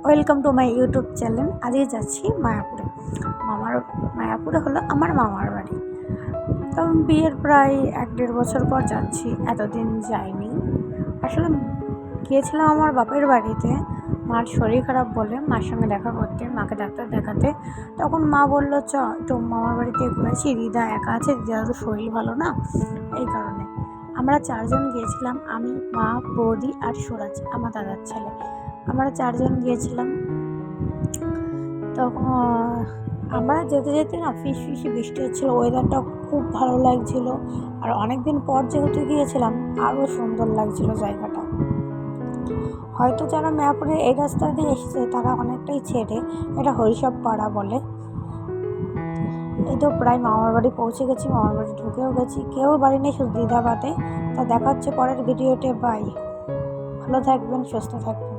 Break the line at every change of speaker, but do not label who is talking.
Welcome to my YouTube channel. আজকে যাচ্ছি মায়াপুরে। মায়াপুরে হলো আমার মামার বাড়ি। তো বিয়ের প্রায় 1-1.5 বছর পর যাচ্ছি, এতদিন যাইনি। আসলে গিয়েছিলাম আমার বাপের বাড়িতে, মার শরীর খারাপ বলে মার সঙ্গে দেখা করতে, মাকে ডাক্তার দেখাতে। তখন মা বললো একটু মামার বাড়িতে ঘুরেছি, দিদা একা আছে, দিদার তো শরীর ভালো না, এই কারণে। আমরা 4 জন গিয়েছিলাম, আমি, মা, বৌদি আর সুরাজ আমার দাদার ছেলে। আমরা 4 জন গিয়েছিলাম। তখন আমরা যেতে যেতে না ফিসফিসে বৃষ্টি হচ্ছিলো, ওয়েদারটা খুব ভালো লাগছিল। আর অনেক দিন পর যেহেতু গিয়েছিলাম, আরও সুন্দর লাগছিল জায়গাটা। হয়তো যারা মায়াপুরে এই রাস্তা দিয়ে এসেছে তারা অনেকটাই ছেড়ে, এটা হরিসব পাড়া বলে। এই তো প্রায় মামার বাড়ি পৌঁছে গেছি, মামার বাড়ি ঢুকেও গেছি, কেউ বাড়ি নেই, শুধু দিদা বাদে। তা দেখা হচ্ছে পরের ভিডিওতে। বাই, ভালো থাকবেন, সুস্থ থাকবেন।